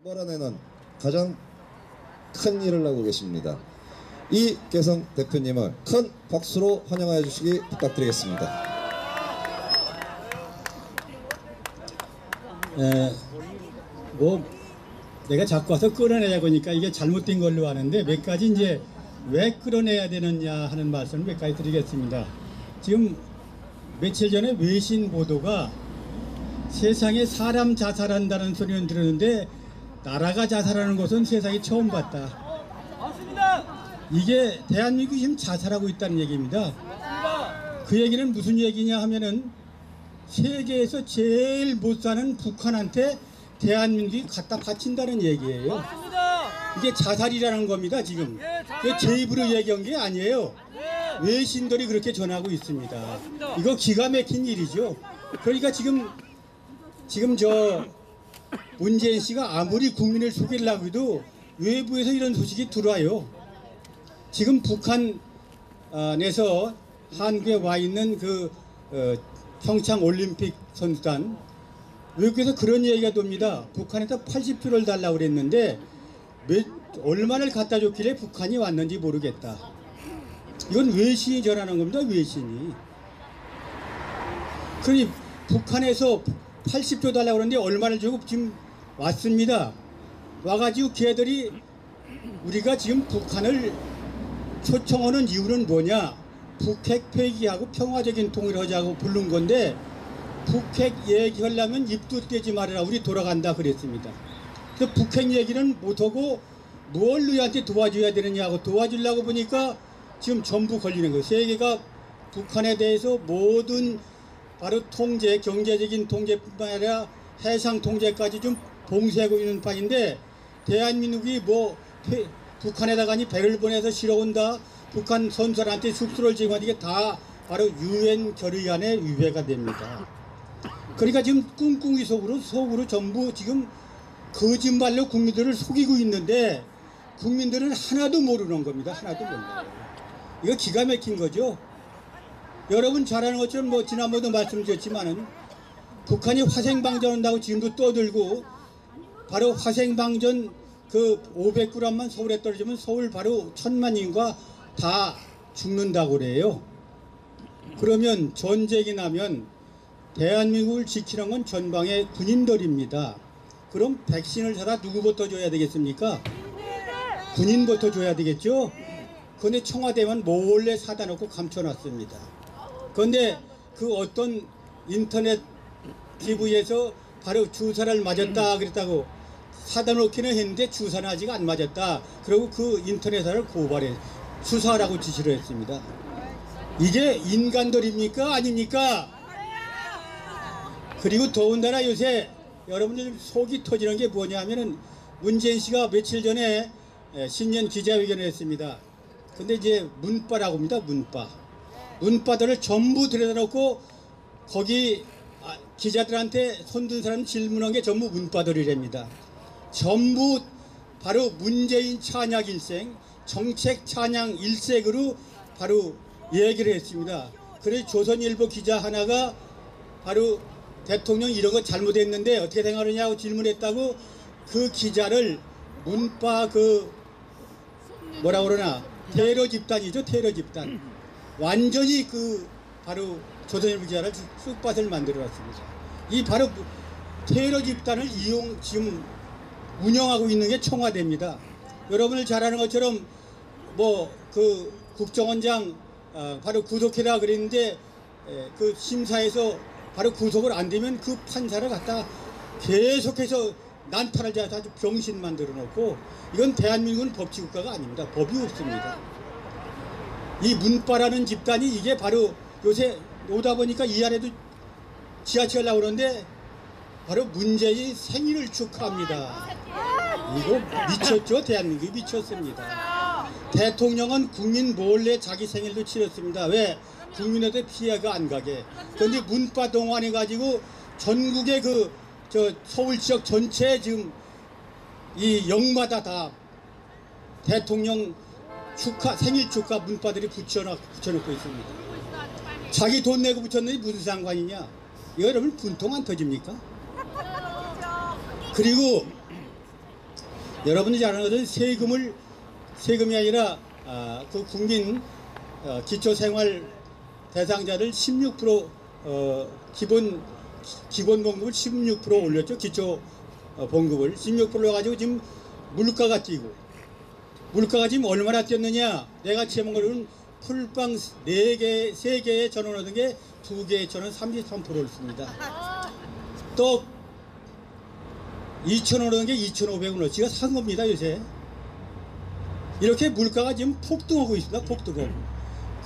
몰아내는 가장 큰 일을 하고 계십니다. 이계성 대표님을 큰 박수로 환영해 주시기 부탁드리겠습니다. 내가 자꾸 와서 끌어내자고 하니까 이게 잘못된 걸로 아는데 몇 가지 이제 왜 끌어내야 되느냐 하는 말씀을 몇 가지 드리겠습니다. 지금 며칠 전에 외신 보도가 세상에 사람 자살한다는 소리는 들었는데 나라가 자살하는 것은 세상에 처음 봤다. 맞습니다. 이게 대한민국이 지금 자살하고 있다는 얘기입니다. 맞습니다. 그 얘기는 무슨 얘기냐 하면은 세계에서 제일 못 사는 북한한테 대한민국이 갖다 바친다는 얘기예요. 맞습니다. 이게 자살이라는 겁니다. 지금 자살. 제 입으로 얘기한 게 아니에요. 네. 외신들이 그렇게 전하고 있습니다. 맞습니다. 이거 기가 막힌 일이죠. 그러니까 지금 저 문재인 씨가 아무리 국민을 속이려고 해도 외부에서 이런 소식이 들어와요. 지금 북한 내에서 한국에 와 있는 그 평창 올림픽 선수단, 외국에서 그런 얘기가 돕니다. 북한에서 80표를 달라고 그랬는데 얼마를 갖다 줬길래 북한이 왔는지 모르겠다. 이건 외신이 전하는 겁니다. 외신이. 그러니 북한에서 80표 달라고 그러는데 얼마를 주고 지금 왔습니다. 와가지고 걔들이 우리가 지금 북한을 초청하는 이유는 뭐냐, 북핵 폐기하고 평화적인 통일을 하자고 부른 건데 북핵 얘기하려면 입도 떼지 말아라, 우리 돌아간다 그랬습니다. 그래서 북핵 얘기는 못하고 뭘 너희한테 도와줘야 되느냐고 도와주려고 보니까 지금 전부 걸리는 거예요. 세계가 북한에 대해서 모든 바로 통제, 경제적인 통제뿐만 아니라 해상 통제까지 좀 봉쇄하고 있는 판인데, 대한민국이 북한에다가니 배를 보내서 실어온다, 북한 선수들한테 숙소를 제공하는 게 다 바로 유엔 결의안의 위배가 됩니다. 그러니까 지금 꿍꿍이 속으로 전부 지금 거짓말로 국민들을 속이고 있는데 국민들은 하나도 모르는 겁니다. 하나도 몰라요. 이거 기가 막힌 거죠. 여러분 잘 아는 것처럼 지난번에도 말씀드렸지만은 북한이 화생방전 한다고 지금도 떠들고, 바로 화생방전 그 500g만 서울에 떨어지면 서울 바로 1000만 인구가 다 죽는다고 그래요. 그러면 전쟁이 나면 대한민국을 지키는 건 전방의 군인들입니다. 그럼 백신을 사다 누구부터 줘야 되겠습니까? 군인부터 줘야 되겠죠? 그런데 청와대만 몰래 사다 놓고 감춰놨습니다. 그런데 그 어떤 인터넷 TV에서 바로 주사를 맞았다 그랬다고 사다 놓기는 했는데 주사는 아직 안 맞았다. 그리고 그 인터넷사를 고발해 수사하라고 지시를 했습니다. 이게 인간들입니까? 아닙니까? 그리고 더군다나 요새 여러분들 속이 터지는 게 뭐냐 하면은 문재인 씨가 며칠 전에 신년 기자회견을 했습니다. 근데 이제 문바라고 합니다. 문바들을 전부 들여다놓고 거기 기자들한테 손든 사람 질문한 게 전부 문바들이랍니다. 전부 바로 문재인 찬양 일생, 정책 찬양 일색으로 바로 얘기를 했습니다. 그래서 조선일보 기자 하나가 바로 대통령 이런 거 잘못했는데 어떻게 생각하느냐고 질문했다고 그 기자를 문바 뭐라 그러나 테러 집단이죠. 테러 집단. 완전히 바로 조선일보 기자를 쑥밭을 만들어 놨습니다. 이 바로 테러 집단을 지금 운영하고 있는 게 청와대입니다. 여러분들 잘 아는 것처럼 국정원장 바로 구속해라 그랬는데 그 심사에서 바로 구속을 안 되면 그 판사를 갖다 계속해서 난타를 잡아서 아주 병신 만들어 놓고, 이건 대한민국은 법치국가가 아닙니다. 법이 없습니다. 이 문바라는 집단이 이게 바로 요새 오다 보니까 이 안에도 지하철 나오는데 바로 문재인 생일을 축하합니다. 이거 미쳤죠? 대한민국이 미쳤습니다. 대통령은 국민 몰래 자기 생일도 치렀습니다. 왜? 국민한테 피해가 안 가게. 그런데 문바 동원해가지고 전국의 서울 지역 전체에 지금 이 역마다 다 대통령 생일 축하 문바들이 붙여놓고 있습니다. 자기 돈 내고 붙였는데 무슨 상관이냐? 이거 여러분 분통 안 터집니까? 그리고 여러분이 잘 아는 것은 세금이 아니라 그 국민 기초생활 대상자를 16% 기본 봉급을 16% 올렸죠. 기초 봉급을 16% 가지고 지금 물가가 뛰고, 물가가 지금 얼마나 뛰었느냐. 내가 체험한 거는 풀빵 3개에 1,000원 얻은 게 2개에 1,000원 33%를 씁니다. 또 2,000원 얻은 게 2,500원 지가 산 겁니다. 요새 이렇게 물가가 지금 폭등하고 있습니다. 폭등하고.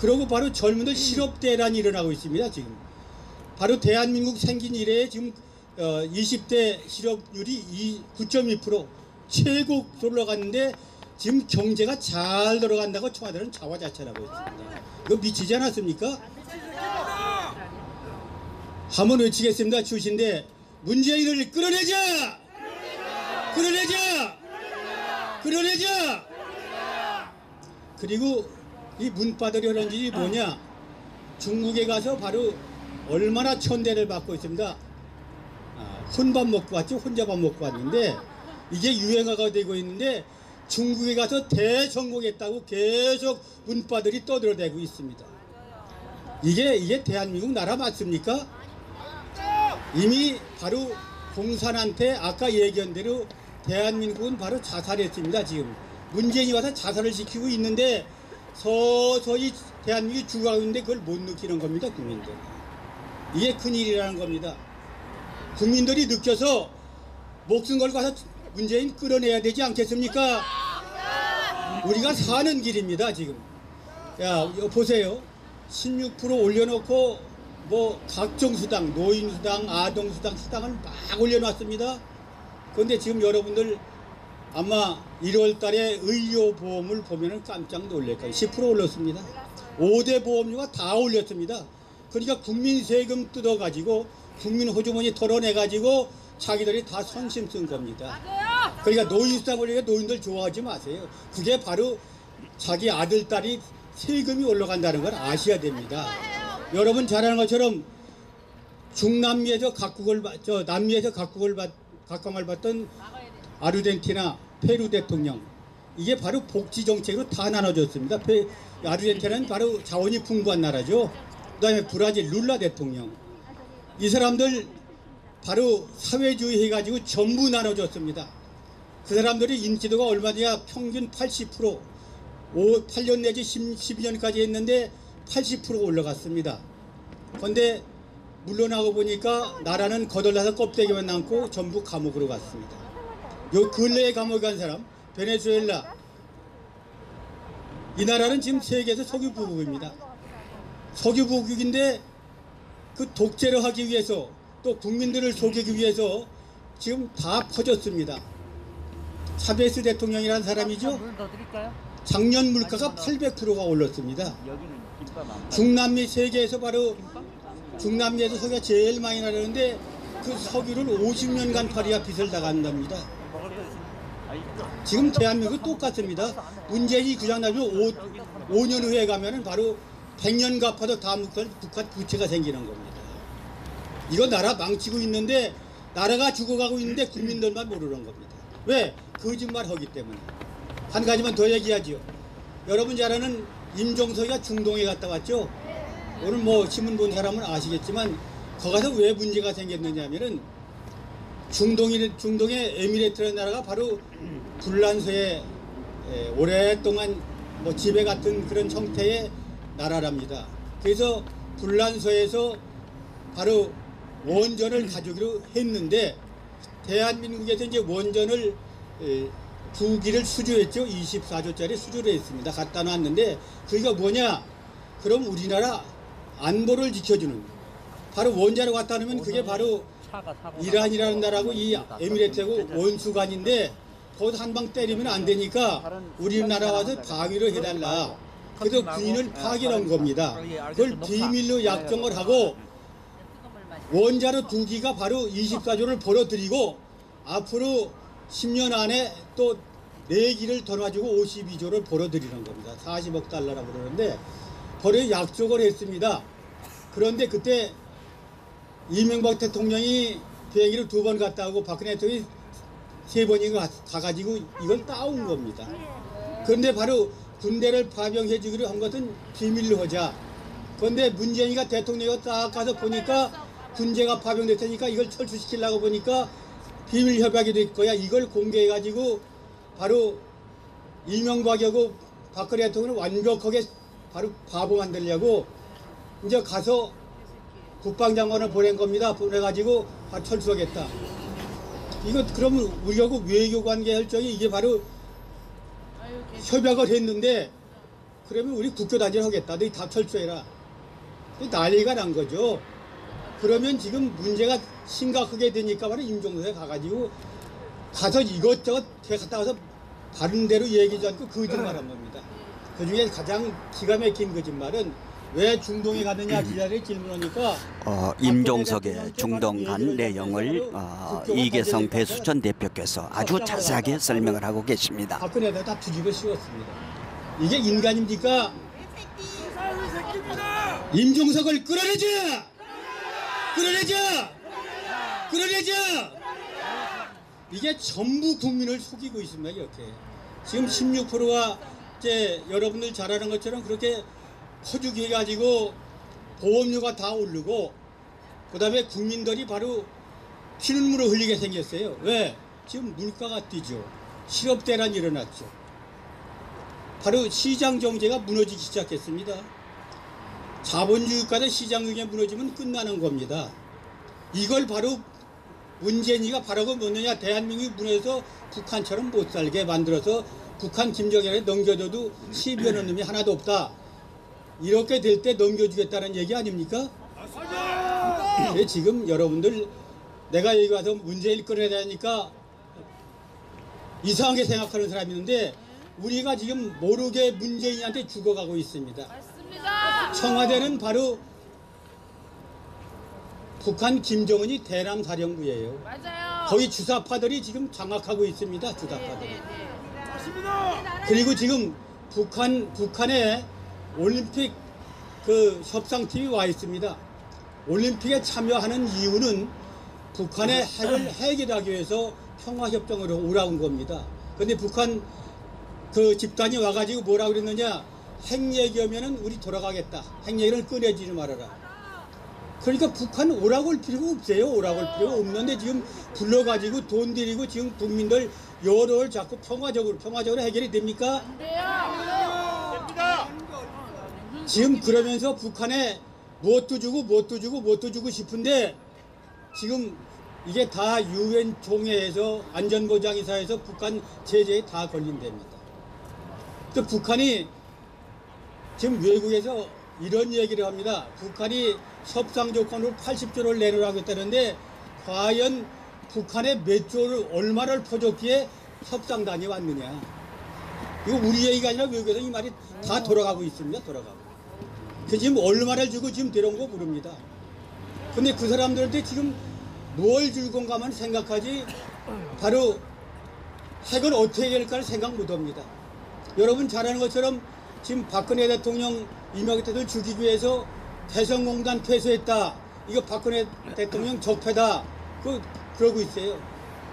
그리고 바로 젊은들 실업대란이 일어나고 있습니다. 지금 바로 대한민국 생긴 이래에 지금 20대 실업률이 9.2% 최고 올라갔는데, 지금 경제가 잘 돌아간다고 청와대는 자화자찬하고 있습니다. 이거 미치지 않았습니까? 한번 외치겠습니다. 주신데 문재인을 끌어내자! 끌어내자! 끌어내자! 그리고 이 문바들이 하는 짓이 뭐냐? 중국에 가서 바로 얼마나 천대를 받고 있습니다. 혼밥 먹고 왔죠. 혼자 밥 먹고 왔는데 이게 유행어가 되고 있는데, 중국에 가서 대성공했다고 계속 문바들이 떠들어대고 있습니다. 이게 대한민국 나라 맞습니까? 이미 바로 공산한테 아까 얘기한 대로 대한민국은 바로 자살했습니다. 지금 문재인이 와서 자살을 시키고 있는데 서서히 대한민국이 죽어가고 있는데 그걸 못 느끼는 겁니다. 국민들. 이게 큰일이라는 겁니다. 국민들이 느껴서 목숨 걸고 가서 문재인 끌어내야 되지 않겠습니까? 우리가 사는 길입니다. 지금 야 보세요. 16% 올려놓고 뭐 각종 수당, 노인수당, 아동수당, 수당을 막 올려놨습니다. 그런데 지금 여러분들 아마 1월 달에 의료보험을 보면은 깜짝 놀랄 거예요. 10% 올렸습니다. 5대 보험료가 다 올렸습니다. 그러니까 국민 세금 뜯어가지고 국민 호주머니 털어내가지고 자기들이 다 선심 쓴 겁니다. 그러니까 노인수당 올리니까 노인들 좋아하지 마세요. 그게 바로 자기 아들, 딸이 세금이 올라간다는 걸 아셔야 됩니다. 여러분 잘 아는 것처럼 중남미에서 남미에서 각광을 받던 아르헨티나, 페루 대통령, 이게 바로 복지 정책으로 다 나눠졌습니다. 아르헨티나는 바로 자원이 풍부한 나라죠. 그 다음에 브라질 룰라 대통령, 이 사람들 바로 사회주의 해가지고 전부 나눠줬습니다. 그 사람들이 인지도가 얼마냐, 평균 80%, 8년 내지 12년까지 했는데 80% 올라갔습니다. 그런데 물러나고 보니까 나라는 거덜나서 껍데기만 남고 전부 감옥으로 갔습니다. 요 근래에 감옥에 간 사람, 베네수엘라, 이 나라는 지금 세계에서 석유부국입니다. 석유부국인데 그 독재를 하기 위해서 또 국민들을 속이기 위해서 지금 다 퍼졌습니다. 차베스 대통령이라는 사람이죠. 작년 물가가 800%가 올랐습니다. 중남미 세계에서 바로 중남미에서 석유가 제일 많이 나르는데 그 석유를 50년간 파리가 빚을 나간답니다. 지금 대한민국 똑같습니다. 문재인이 그냥 나면 5년 후에 가면은 바로 100년 갚아도 다음 북한 부채가 생기는 겁니다. 이거 나라 망치고 있는데, 나라가 죽어가고 있는데 국민들만 모르는 겁니다. 왜? 거짓말 하기 때문에. 한 가지만 더 얘기하죠. 여러분 잘 아는 임종석이가 중동에 갔다 왔죠. 오늘 뭐 신문 본 사람은 아시겠지만 거기 가서 왜 문제가 생겼느냐 하면은 중동의 에미레이트라는 나라가 바로 불란서에 오랫동안 뭐 지배 같은 그런 형태의 나라랍니다. 그래서 불란서에서 바로 원전을 가져오기로 했는데, 대한민국에서 이제 원전을 2기를 수주했죠. 24조짜리 수주를 했습니다. 갖다 놨는데 그게 뭐냐? 그럼 우리나라 안보를 지켜주는, 바로 원자로 갖다 놓으면 그게 바로 이란이라는 나라고 이 에미레이트하고 원수간인데 거기서 한 방 때리면 안 되니까 우리나라 와서 방위를 해달라. 그래서 군인을 파견한 겁니다. 그걸 비밀로 약정을 하고 원자로 2기가 바로 24조를 벌어들이고 앞으로 10년 안에 또 4기를 더 놔주고 52조를 벌어들이는 겁니다. 40억 달러라고 그러는데 벌어 약속을 했습니다. 그런데 그때 이명박 대통령이 비행기를 2번 갔다 오고 박근혜 대통령이 세 번이 가가지고 이걸 따온 겁니다. 그런데 바로 군대를 파병해 주기로 한 것은 비밀로 하자. 그런데 문재인이가 대통령이 딱 가서 보니까 군대가 파병됐으니까 이걸 철수시키려고 보니까 비밀 협약이 될 거야. 이걸 공개해 가지고 바로 이명박하고 박근혜 대통령을 완벽하게 바로 바보 만들려고 이제 가서 국방장관을 보낸 겁니다. 보내가지고 철수하겠다. 이거 그러면 우리하고 외교관계 혈정이 이게 바로 협약을 했는데 그러면 우리 국교단지를 하겠다. 너희 다 철수해라. 난리가 난 거죠. 그러면 지금 문제가 심각하게 되니까 바로 임종석에 가가지고 가서 이것저것 갔다 와서 바른 대로 얘기하지 않고 거짓말한 겁니다. 그 중에 가장 기가 막힌 거짓말은 왜 중동에 가느냐 기자들이 질문하니까 임종석의 중동 간 내용을 이계성 배수천 대표께서 아주 자세하게 설명을 하고 계십니다. 박근혜가 다 뒤집어 씌웠습니다. 이게 인간입니까? 임종석을 끌어내자! 끌어내자! 끌어내자! 이게 전부 국민을 속이고 있습니다. 이렇게 지금 16%가 이제 여러분들 잘 아는 것처럼 그렇게 허죽해 가지고 보험료가 다 오르고 그다음에 국민들이 바로 피눈물을 흘리게 생겼어요. 왜? 지금 물가가 뛰죠. 실업 대란이 일어났죠. 바로 시장 경제가 무너지기 시작했습니다. 자본주의 국가의 시장 경제가 무너지면 끝나는 겁니다. 이걸 바로 문재인이가 바로 그 뭐냐, 대한민국이 무너져서 북한처럼 못 살게 만들어서 북한 김정일에 넘겨줘도 시비하는 놈이 하나도 없다. 이렇게 될 때 넘겨주겠다는 얘기 아닙니까? 맞습니다. 지금 여러분들 내가 여기 와서 문재인을 끌어내야 되니까 이상하게 생각하는 사람이 있는데 우리가 지금 모르게 문재인한테 죽어가고 있습니다. 맞습니다. 청와대는 바로 북한 김정은이 대남 사령부예요. 맞아요. 거기 주사파들이 지금 장악하고 있습니다. 주사파들이. 그리고 지금 북한에 올림픽 그 협상팀이 와 있습니다. 올림픽에 참여하는 이유는 북한의 핵을 해결하기 위해서 평화협정으로 오라온 겁니다. 그런데 북한 그 집단이 와가지고 뭐라고 그랬느냐, 핵 얘기하면은 우리 돌아가겠다. 핵 얘기를 꺼내지 말아라. 그러니까 북한 오라고 할 필요가 없어요. 오라고 할 필요가 없는데 지금 불러가지고 돈 들이고 지금 국민들 여론을 자꾸 평화적으로 해결이 됩니까? 안 돼요. 됩니다. 지금 그러면서 북한에 무엇도 주고 싶은데 지금 이게 다 유엔 총회에서 안전보장이사에서 북한 제재에 다 걸린답니다. 또 북한이 지금 외국에서 이런 얘기를 합니다. 북한이 협상 조건으로 80조를 내놓으라고 했다는데 과연 북한에 몇 조를 얼마를 퍼줬기에 협상단이 왔느냐. 이거 우리 얘기가 아니라 외국에서 이 말이 다 돌아가고 있습니다. 돌아가고. 그 지금 얼마를 주고 지금 데려온 거 모릅니다. 근데 그 사람들한테 지금 뭘 줄 건가만 생각하지 바로 핵을 어떻게 해결할까를 생각 못 합니다. 여러분 잘 아는 것처럼 지금 박근혜 대통령 이명박 대통령 죽이기 위해서 개성공단 폐쇄했다. 이거 박근혜 대통령 적폐다. 그러고 있어요.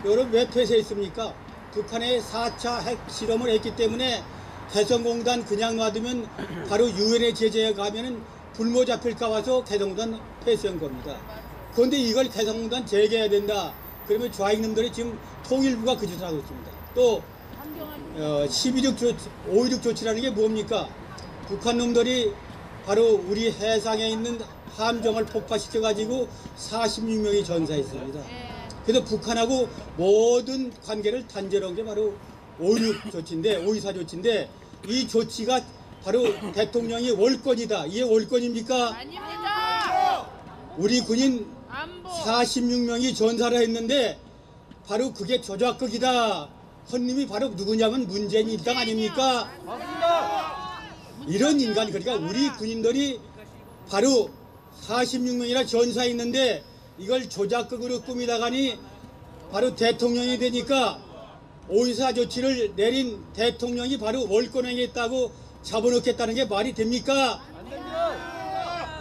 여러분 왜 폐쇄했습니까? 북한의 4차 핵 실험을 했기 때문에 개성공단 그냥 놔두면 바로 유엔의 제재에 가면은 불모 잡힐까 봐서 개성공단 폐쇄한 겁니다. 그런데 이걸 개성공단 재개해야 된다. 그러면 좌익놈들이 지금 통일부가 그 짓을 하고 있습니다. 또 5.16 조치라는 게 뭡니까? 북한 놈들이 바로 우리 해상에 있는 함정을 폭파시켜가지고 46명이 전사했습니다. 그래서 북한하고 모든 관계를 단절한 게 바로 5.16 조치인데, 5.24 조치인데 이 조치가 바로 대통령이 월권이다. 이게 월권입니까? 아닙니다. 우리 군인 안보. 46명이 전사를 했는데 바로 그게 조작극이다. 헌님이 바로 누구냐면 문재인 일당 아닙니까? 이런 인간, 그러니까 우리 군인들이 바로 46명이나 전사했는데 이걸 조작극으로 꾸미다가니 바로 대통령이 되니까 5.24 조치를 내린 대통령이 바로 월권행했다고 잡아놓겠다는 게 말이 됩니까?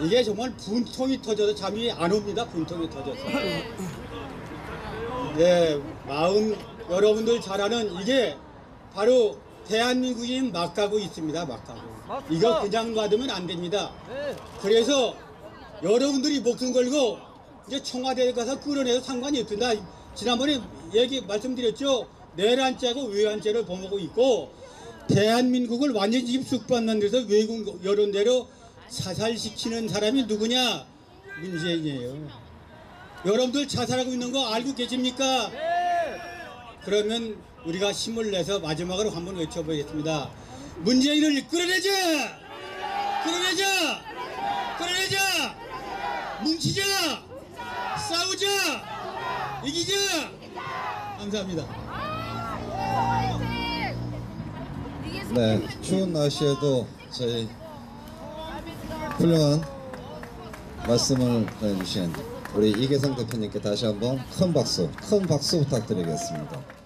이게 정말 분통이 터져서 잠이 안 옵니다. 분통이 터져서. 네, 마음 여러분들 잘 아는 이게 바로 대한민국이 막 가고 있습니다. 막 가고. 맞습니다. 이거 그냥 놔두면 안 됩니다. 네. 그래서 여러분들이 목숨 걸고 이제 청와대에 가서 끌어내서 상관이 없습니다. 지난번에 말씀드렸죠. 내란죄하고 외환죄를 범하고 있고 대한민국을 완전히 지금 쑥반만 데서 외국 여론대로 자살시키는 사람이 누구냐? 문재인이에요. 여러분들 자살하고 있는 거 알고 계십니까? 네. 그러면 우리가 힘을 내서 마지막으로 한번 외쳐보겠습니다. 문재인을 끌어내자! 끌어내자! 끌어내자! 뭉치자! 싸우자! 이기자! 감사합니다. 네, 추운 날씨에도 저희 훌륭한 말씀을 해주신 우리 이계성 대표님께 다시 한번 큰 박수 부탁드리겠습니다.